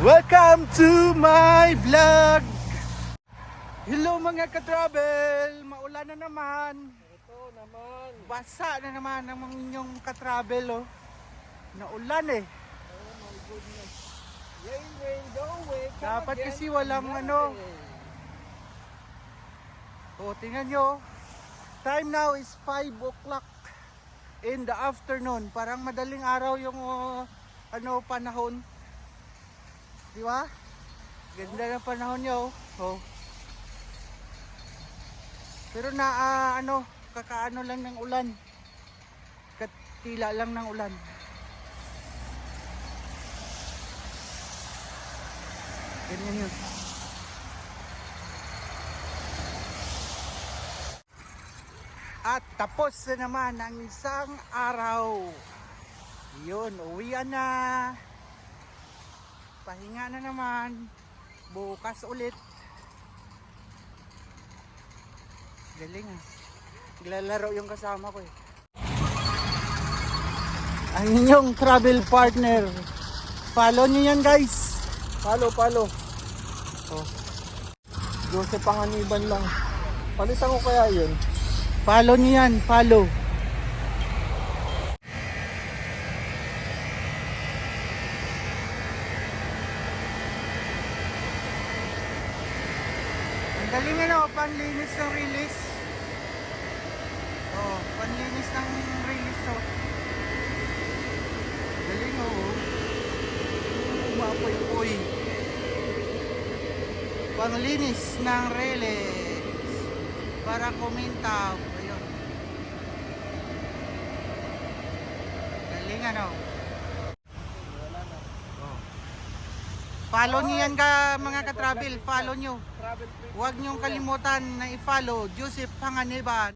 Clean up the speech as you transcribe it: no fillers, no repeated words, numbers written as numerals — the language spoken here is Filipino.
Welcome to my vlog! Hello mga ka-travel! Maulan na naman. Ito naman. Basa na naman ang mga inyong ka-travel. Oh. Naulan eh. Oh my goodness. Rain, rain, go away. Come Dapat again. kasi walang ano. O, tingnan nyo. Time now is 5 o'clock in the afternoon. Parang madaling araw yung panahon. Di ba? Ganda ng panahon nyo. Oh. Pero kakaano lang ng ulan. Katila lang ng ulan. Ganyan yun. At tapos na naman ang isang araw. Yun, uwian na. Pahinga na naman. Bukas ulit. Galing ah. Naglalaro yung kasama ko eh. Ang inyong travel partner. Follow nyo yan guys. Follow. Oh. Joseph Panganiban lang. Palitan ko kaya yun. Follow nyo yan. Follow. Ang galing panlinis ng release. Oh, panlinis ng release oh. Galing oh. Umapoy-poy. Panglinis ng release. Para kumintaw. Ayun. Galing Oh. Follow niyo yan mga ka-travel. Follow nyo. Travel free. Huwag niyong kalimutan na i-follow Joseph Panganiban.